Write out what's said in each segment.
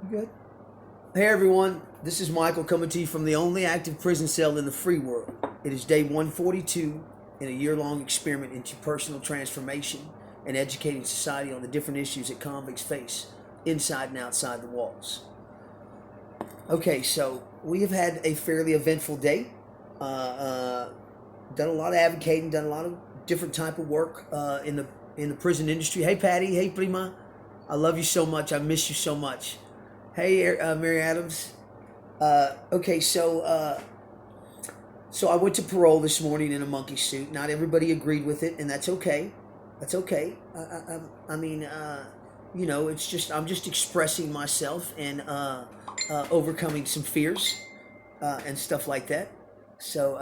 You good? Hey everyone, this is Michael coming to you from the only active prison cell in the free world. It is day 142 in a year-long experiment into personal transformation and educating society on the different issues that convicts face inside and outside the walls. Okay, so we have had a fairly eventful day. Done a lot of advocating, done a lot of different type of work in the prison industry. Hey Patty, hey Prima, I love you so much. I miss you so much. Hey Mary Adams. Okay, so I went to parole this morning in a monkey suit. Not everybody agreed with it, and that's okay. That's okay. I mean, it's just I'm just expressing myself and overcoming some fears and stuff like that. So,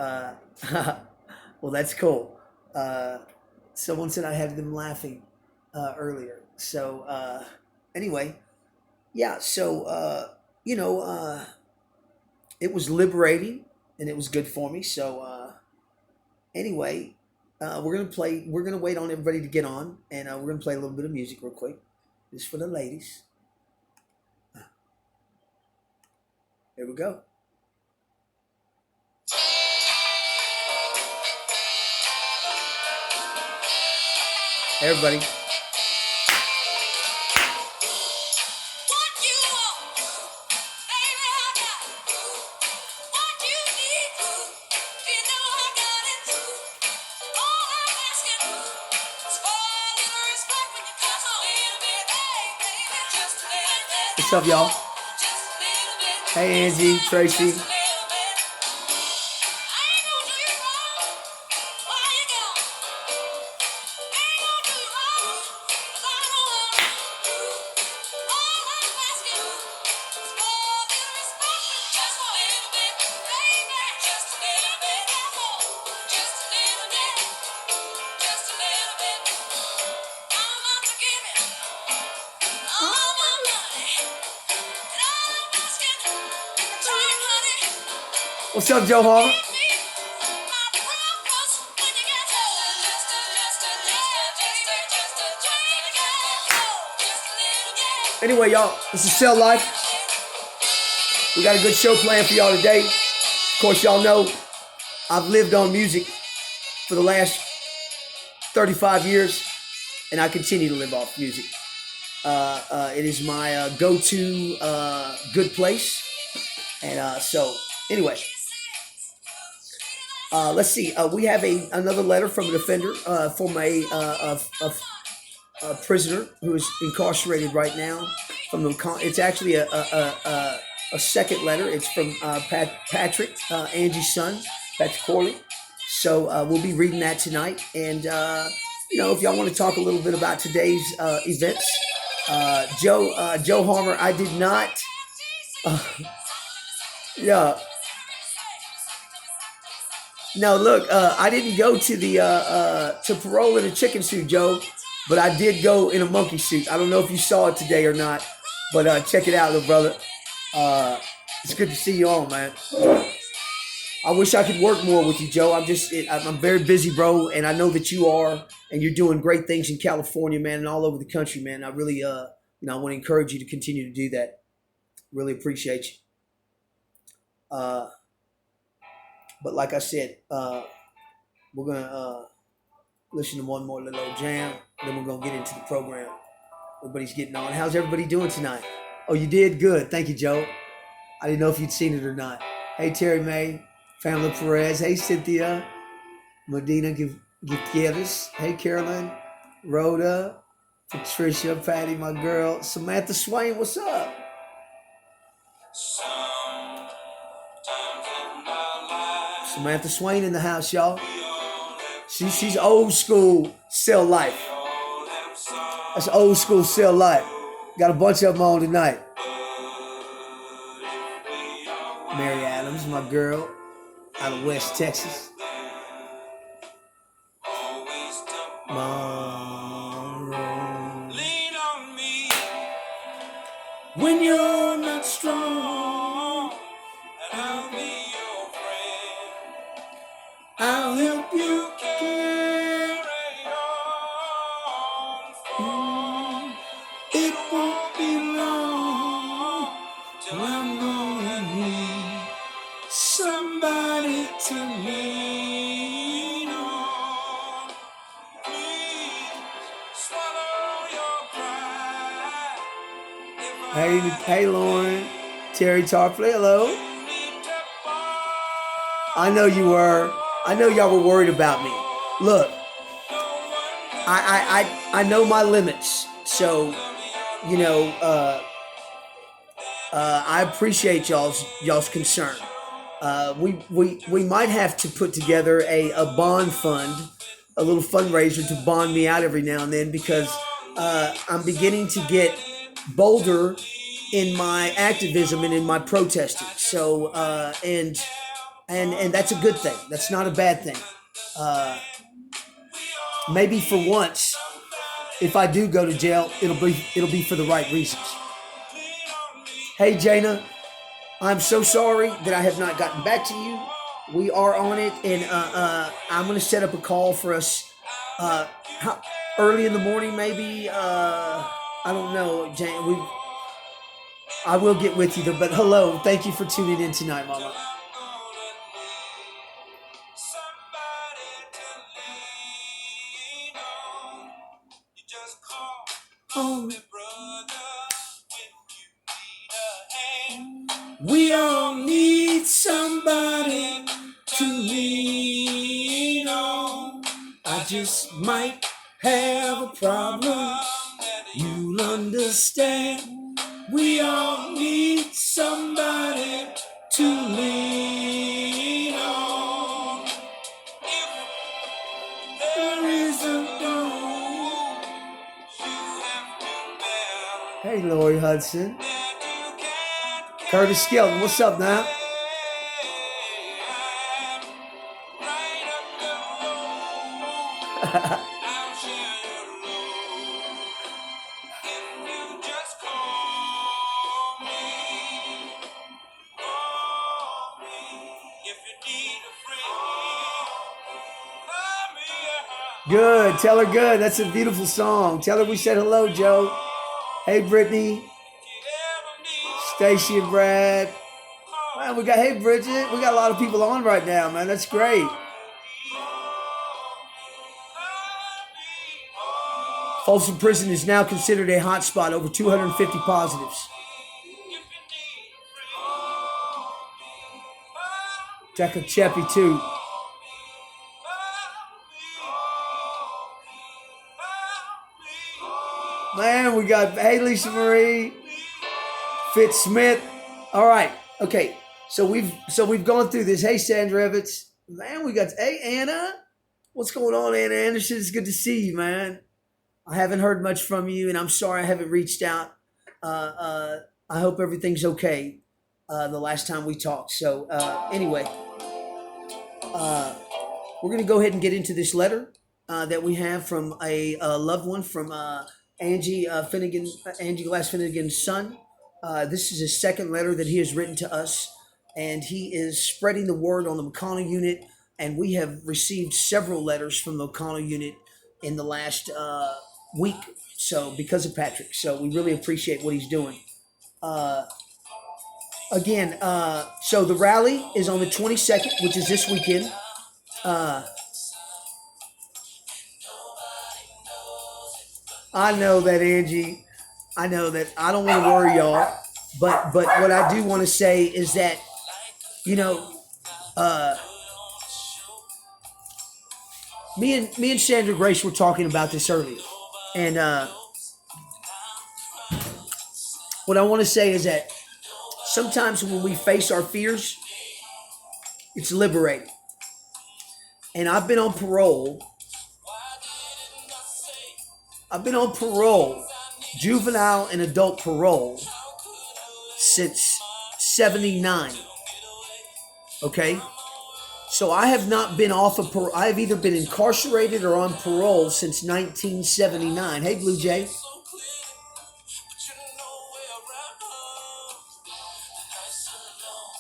well, that's cool. Uh, Someone said I had them laughing earlier. So, anyway, yeah. So, it was liberating and it was good for me. So, anyway, we're gonna wait on everybody to get on, and we're gonna play a little bit of music real quick, just for the ladies. Here we go. Everybody. What's up, y'all? Hey, Angie, Tracy. What's up, Joe Hall? Anyway, y'all, this is Cell Life. We got a good show planned for y'all today. Of course, y'all know I've lived on music for the last 35 years, and I continue to live off music. It is my go-to good place. And so, anyway, let's see. We have another letter from an offender, from a prisoner who is incarcerated right now. It's actually a second letter. It's from Patrick, Angie's son, Patrick Corley. So we'll be reading that tonight. And if y'all want to talk a little bit about today's events, Joe Harmer, I did not. Yeah. No, look, I didn't go to the to parole in a chicken suit, Joe, but I did go in a monkey suit. I don't know if you saw it today or not, but check it out, little brother. It's good to see you on, man. I wish I could work more with you, Joe. I'm very busy, bro, and I know that you are, and you're doing great things in California, man, and all over the country, man. I really, I want to encourage you to continue to do that. Really appreciate you. But like I said, we're gonna listen to one more little jam, then we're gonna get into the program. Everybody's getting on. How's everybody doing tonight? Oh, you did? Good. Thank you, Joe. I didn't know if you'd seen it or not. Hey, Terry May, Pamela Perez. Hey, Cynthia, Medina Gutierrez. Hey, Carolyn, Rhoda, Patricia, Patty, my girl, Samantha Swain. What's up? Samantha Swain in the house, y'all. She's old school cell life. That's old school cell life. Got a bunch of them on tonight. Mary Adams, my girl, out of West Texas. Monroe. Lean on me when you're not strong, and I'll be your friend. I'll help you carry on. It won't be long I'm gonna need somebody to lean on. Hey, Lauren. Terry Tarpley, hello. I know you were. I know y'all were worried about me. Look, I know my limits. So, you know, I appreciate y'all's concern. We might have to put together a bond fund, a little fundraiser to bond me out every now and then, because I'm beginning to get bolder in my activism and in my protesting. So and that's a good thing. That's not a bad thing. Maybe for once, if I do go to jail, it'll be for the right reasons. Hey Jana, I'm so sorry that I have not gotten back to you. We are on it, and I'm going to set up a call for us early in the morning, maybe. I don't know, Jane. I will get with you, though. But hello, thank you for tuning in tonight, Mama. We all need somebody to lean on. I just might have a problem. You'll understand. We all need somebody to lean on. If there isn't no, hey, Lori Hudson. Curtis Skelton, what's up now? Good. Tell her good. That's a beautiful song. Tell her we said hello, Joe. Hey, Brittany. Stacy and Brad. Man, hey, Bridget. We got a lot of people on right now, man. That's great. Folsom Prison is now considered a hot spot. Over 250 positives. Deca Cheppy, too. Man, we got, hey, Lisa Marie, Fitz Smith. All right, okay. So we've gone through this. Hey, Sandra Evans. Man, we got, hey, Anna. What's going on, Anna Anderson? It's good to see you, man. I haven't heard much from you, and I'm sorry I haven't reached out. I hope everything's okay the last time we talked. So anyway, we're going to go ahead and get into this letter that we have from a loved one, from Angie Glass Finnegan's son. This is his second letter that he has written to us, and he is spreading the word on the McConnell unit, and we have received several letters from the McConnell unit in the last week, so because of Patrick. So we really appreciate what he's doing. Again, so the rally is on the 22nd, which is this weekend. I know that, Angie. I know that. I don't want to worry y'all, but what I do want to say is that, you know, me and Sandra Grace were talking about this earlier, and what I want to say is that sometimes when we face our fears, it's liberating. And I've been on parole. Juvenile and adult parole, since 79. Okay? So I have not been off of parole. I have either been incarcerated or on parole since 1979. Hey, Blue Jay.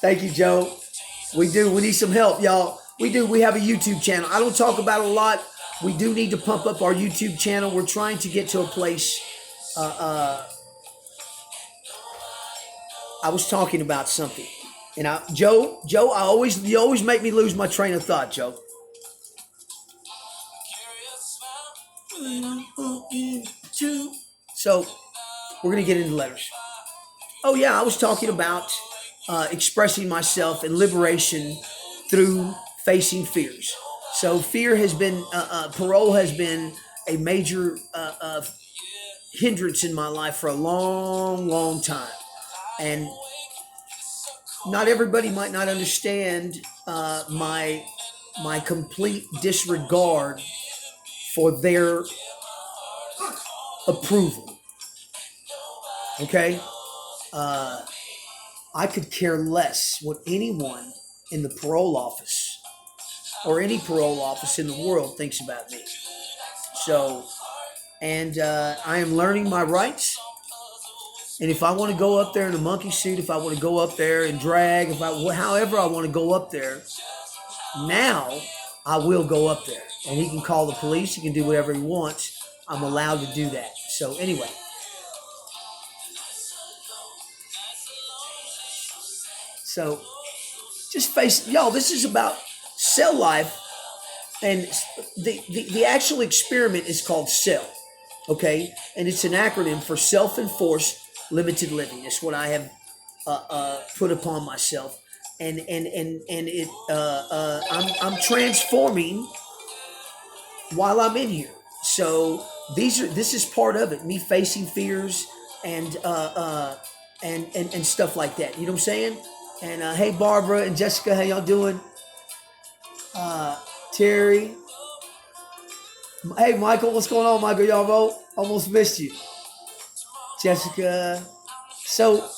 Thank you, Joe. We do. We need some help, y'all. We do. We have a YouTube channel. I don't talk about it a lot. We do need to pump up our YouTube channel. We're trying to get to a place. I I was talking about something, and Joe, you always make me lose my train of thought, Joe. So we're gonna get into letters. Oh yeah, I was talking about expressing myself and liberation through facing fears. So fear has been parole has been a major hindrance in my life for a long, long time, and not everybody might not understand my complete disregard for their approval. Okay, uh, I could care less what anyone in the parole office or any parole office in the world thinks about me. So, and I am learning my rights. And if I want to go up there in a monkey suit, if I want to go up there and drag, if I however I want to go up there, now I will go up there. And he can call the police. He can do whatever he wants. I'm allowed to do that. So anyway, so just face y'all. This is about cell life, and the actual experiment is called cell. Okay, and it's an acronym for self-enforced limited living. It's what I have put upon myself, and it I'm transforming while I'm in here. So this is part of it. Me facing fears and and stuff like that. You know what I'm saying? And hey, Barbara and Jessica, how y'all doing? Terry, hey, Michael, what's going on, Michael? Y'all vote? Almost missed you, Jessica. So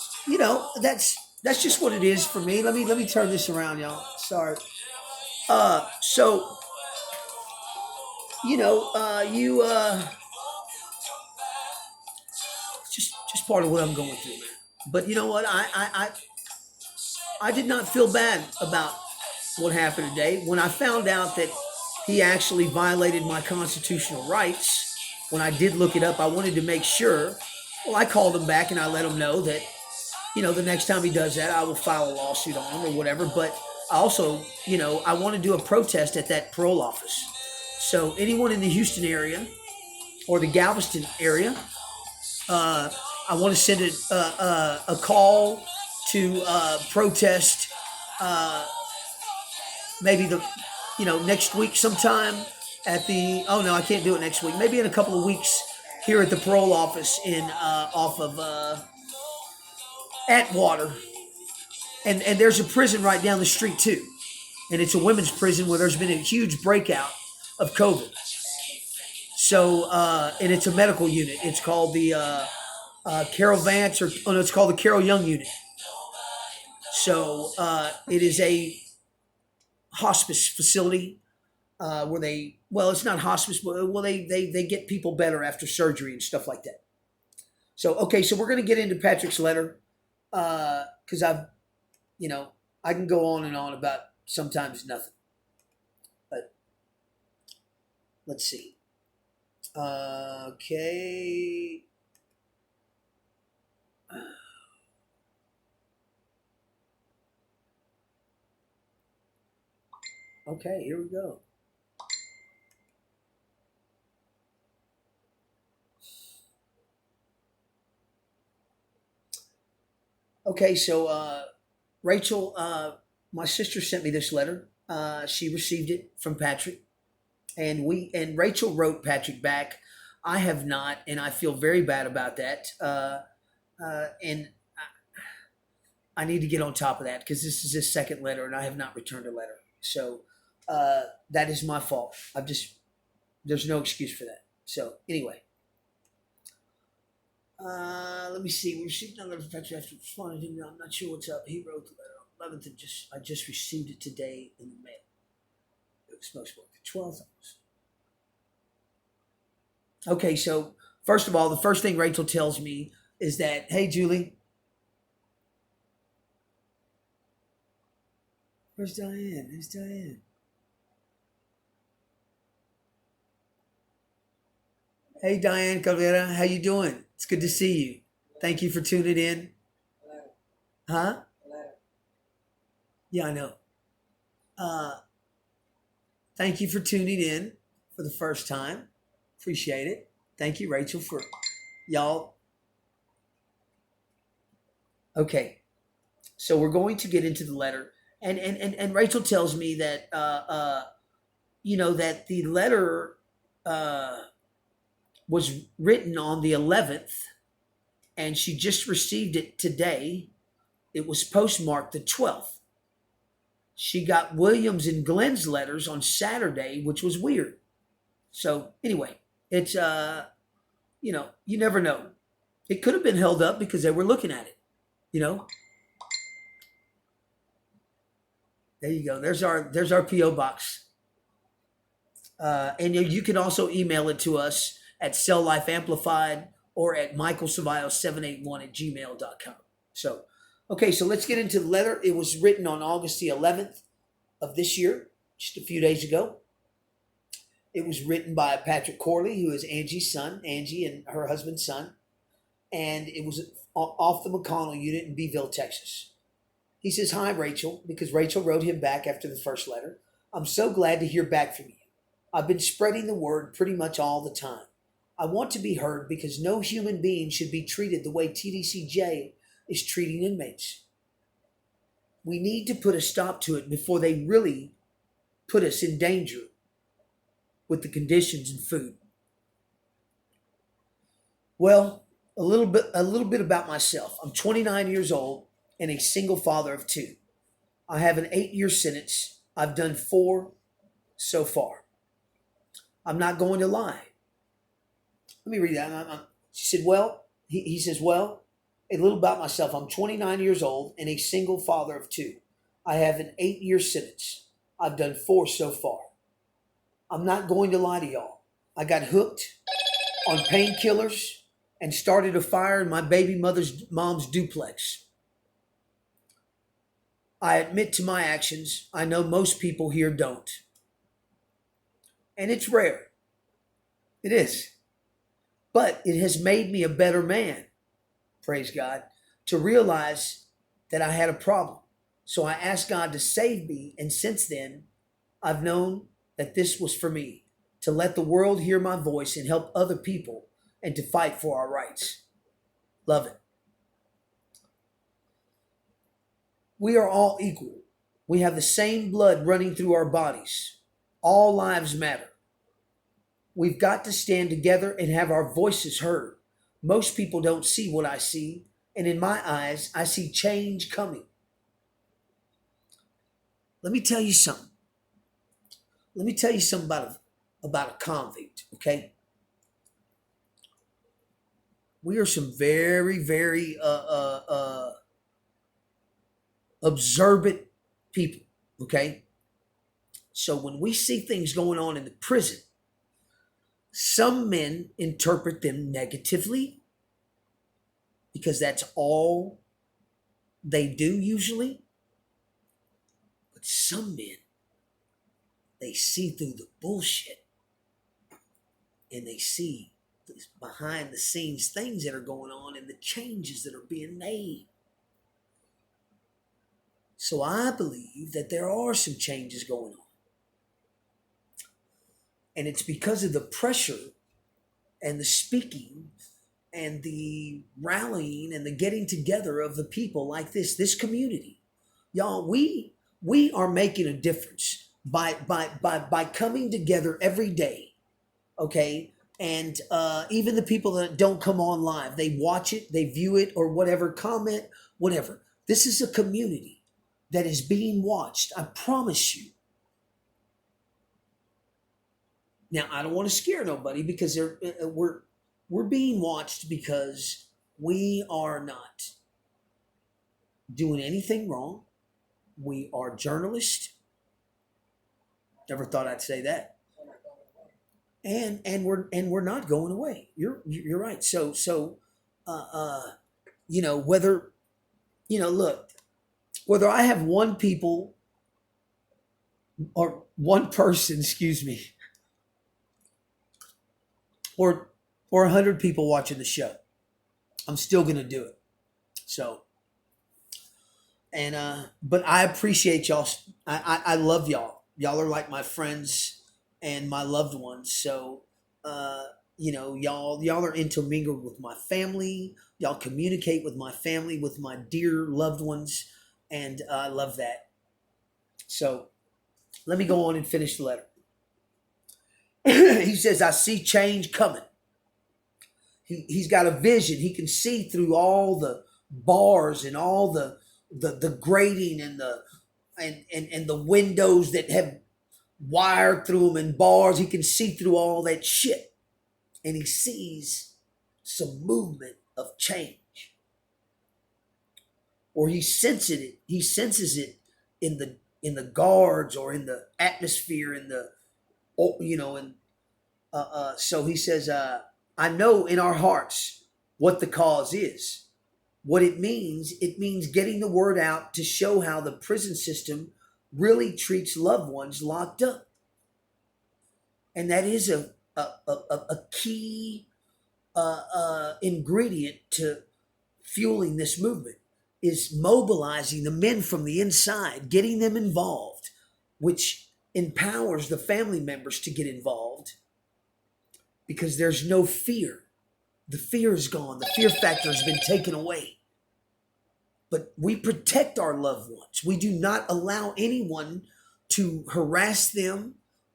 that's just what it is for me. Let me turn this around, y'all. Sorry. So you just part of what I'm going through, man. But you know what? I did not feel bad about what happened today when I found out that he actually violated my constitutional rights. When I did look it up, I wanted to make sure. Well, I called him back and I let him know that the next time he does that, I will file a lawsuit on him or whatever. But I also, I want to do a protest at that parole office. So anyone in the Houston area or the Galveston area, I want to send a call to protest maybe next week sometime at the. Oh no, I can't do it next week. Maybe in a couple of weeks here at the parole office in off of Atwater, and there's a prison right down the street too, and it's a women's prison where there's been a huge breakout of COVID. So and it's a medical unit. It's called the Carol Vance, or oh no, it's called the Carol Young unit. So it is a hospice facility where it's not hospice, but they get people better after surgery and stuff like that. So okay, so we're gonna get into Patrick's letter because I can go on and on about sometimes nothing, but let's see. Okay. Okay, here we go. Okay, so Rachel, my sister sent me this letter. She received it from Patrick, and Rachel wrote Patrick back. I have not, and I feel very bad about that. And I need to get on top of that because this is his second letter, and I have not returned a letter. So that is my fault. There's no excuse for that. So anyway, let me see. We received another letter after responding to him. I'm not sure what's up. He wrote the letter 11th, and I just received it today in the mail. It was supposed to be the 12th. Okay, so first of all, the first thing Rachel tells me is that, hey, Julie, where's Diane? Who's Diane? Hey, Diane Cabrera, how you doing? It's good to see you. Thank you for tuning in. Huh? Yeah, I know. Uh, Thank you for tuning in for the first time. Appreciate it. Thank you, Rachel, for y'all. Okay, so we're going to get into the letter, and Rachel tells me that that the letter uh, was written on the 11th, and she just received it today. It was postmarked the 12th. She got Williams and Glenn's letters on Saturday, which was weird. So anyway, it's you never know. It could have been held up because they were looking at it. You know, there you go. There's our PO box, and you can also email it to us at Cell Life Amplified or at michaelsavio781 at gmail.com. So, okay, so let's get into the letter. It was written on August the 11th of this year, just a few days ago. It was written by Patrick Corley, who is Angie's son, Angie and her husband's son, and it was off the McConnell unit in Beeville, Texas. He says, "Hi, Rachel," because Rachel wrote him back after the first letter. "I'm so glad to hear back from you. I've been spreading the word pretty much all the time. I want to be heard because no human being should be treated the way TDCJ is treating inmates. We need to put a stop to it before they really put us in danger with the conditions and food." Well, a little bit about myself. I'm 29 years old and a single father of two. I have an 8-year sentence. I've done 4 so far. I'm not going to lie. Let me read that. She said, well, he says, well, a little about myself. I'm 29 years old and a single father of 2. I have an 8-year sentence. I've done 4 so far. I'm not going to lie to y'all. I got hooked on painkillers and started a fire in my baby mom's duplex. I admit to my actions. I know most people here don't. And it's rare. It is. But it has made me a better man, praise God, to realize that I had a problem. So I asked God to save me. And since then, I've known that this was for me, to let the world hear my voice and help other people and to fight for our rights. Love it. We are all equal. We have the same blood running through our bodies. All lives matter. We've got to stand together and have our voices heard. Most people don't see what I see, and in my eyes, I see change coming. Let me tell you something. Let me tell you something about a convict, okay? We are some very, very observant people, okay? So when we see things going on in the prison, some men interpret them negatively because that's all they do usually. But some men, they see through the bullshit and they see behind the scenes things that are going on and the changes that are being made. So I believe that there are some changes going on. And it's because of the pressure and the speaking and the rallying and the getting together of the people like this community. Y'all, we are making a difference by coming together every day, okay? And even the people that don't come on live, they watch it, they view it, or whatever, comment, whatever. This is a community that is being watched. I promise you. Now, I don't want to scare nobody because we're being watched because we are not doing anything wrong. We are journalists. Never thought I'd say that. And we're not going away. You're right. So whether look, whether I have one people or one person, excuse me, or 100 people watching the show, I'm still going to do it. So And but I appreciate y'all. I love y'all. Y'all are like my friends and my loved ones. So uh, y'all are intermingled with my family. Y'all communicate with my family, with my dear loved ones, and I love that. So let me go on and finish the letter. He says, "I see change coming." He's got a vision. He can see through all the bars and all the grating and and the windows that have wired through them and bars. He can see through all that shit, and he sees some movement of change, or he senses it. He senses it in the guards or in the atmosphere in the and so he says, I know in our hearts what the cause is. What it means getting the word out to show how the prison system really treats loved ones locked up. And that is a key ingredient to fueling this movement is mobilizing the men from the inside, getting them involved, which empowers the family members to get involved because there's no fear. The fear is gone. The fear factor has been taken away. But we protect our loved ones. We do not allow anyone to harass them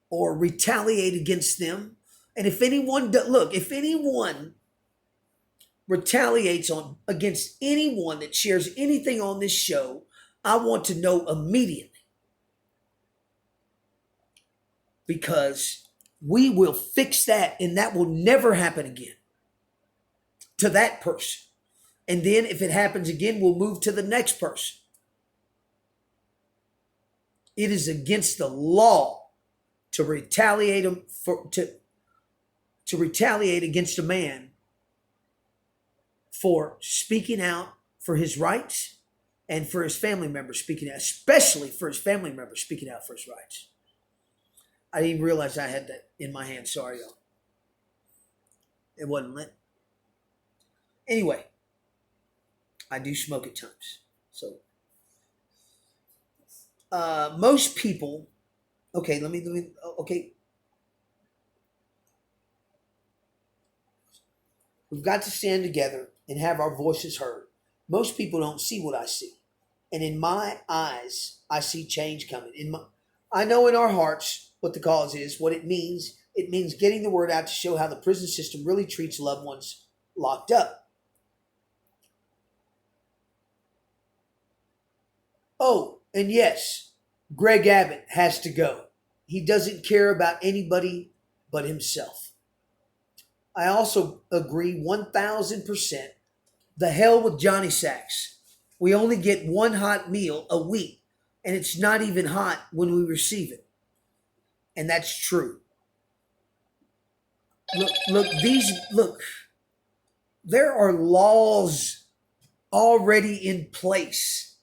or retaliate against them. And if anyone if anyone retaliates on against anyone that shares anything on this show, I want to know immediately, because we will fix that and that will never happen again to that person. And then if it happens again, we'll move to the next person. It is against the law to retaliate to retaliate against a man for speaking out for his rights and for his family members speaking out, especially for his family members speaking out for his rights. I didn't even realize I had that in my hand. Sorry, y'all. It wasn't lit. Anyway, I do smoke at times. So most people, okay, okay. We've got to stand together and have our voices heard. Most people don't see what I see. And in my eyes, I see change coming. I know in our hearts what the cause is, what it means. It means getting the word out to show how the prison system really treats loved ones locked up. Oh, and yes, Greg Abbott has to go. He doesn't care about anybody but himself. I also agree 1000%. The hell with Johnny Sacks. We only get one hot meal a week, and it's not even hot when we receive it. And that's true. Look, there are laws already in place.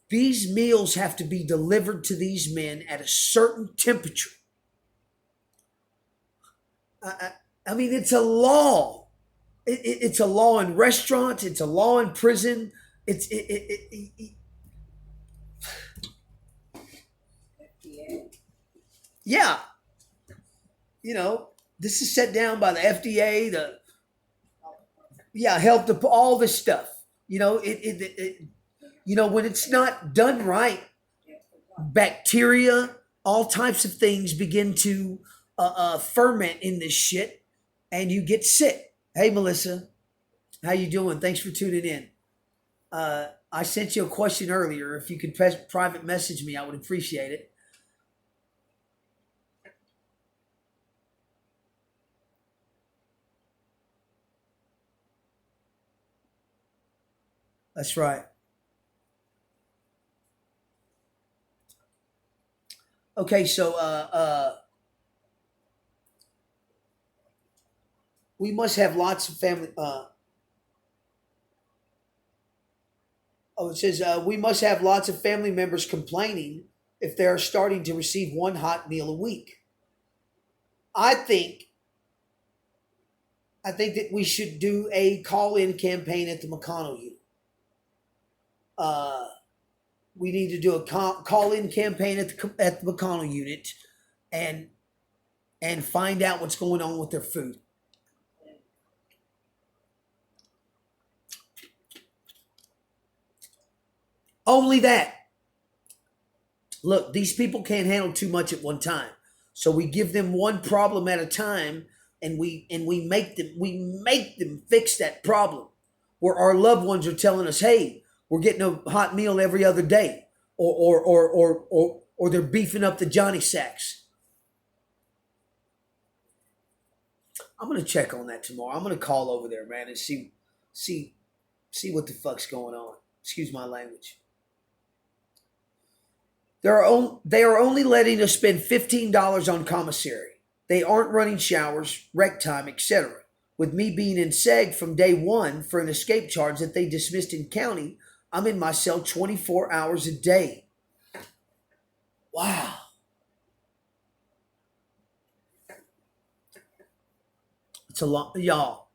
These meals have to be delivered to these men at a certain temperature. I mean, it's a law. It's a law in restaurants. It's a law in prison. Yeah. This is set down by the FDA, health, all this stuff. When it's not done right, bacteria, all types of things begin to ferment in this shit, and you get sick. Hey, Melissa, how you doing? Thanks for tuning in. I sent you a question earlier. If you could private message me, I would appreciate it. That's right. Okay, so we must have lots of family. It says we must have lots of family members complaining if they are starting to receive one hot meal a week. I think that we should do a call-in campaign at the McConnell unit. We need to do a call-in campaign at the McConnell unit, and find out what's going on with their food. Only that. Look, these people can't handle too much at one time. So we give them one problem at a time, and we make them fix that problem. Where our loved ones are telling us, "Hey, we're getting a hot meal every other day," or they're beefing up the Johnny Sacks. I'm gonna check on that tomorrow. I'm gonna call over there, man, and see see what the fuck's going on. Excuse my language. They are only letting us spend $15 on commissary. They aren't running showers, rec time, etc. With me being in SEG from day one for an escape charge that they dismissed in county, I'm in my cell 24 hours a day. Wow. It's a lot, y'all.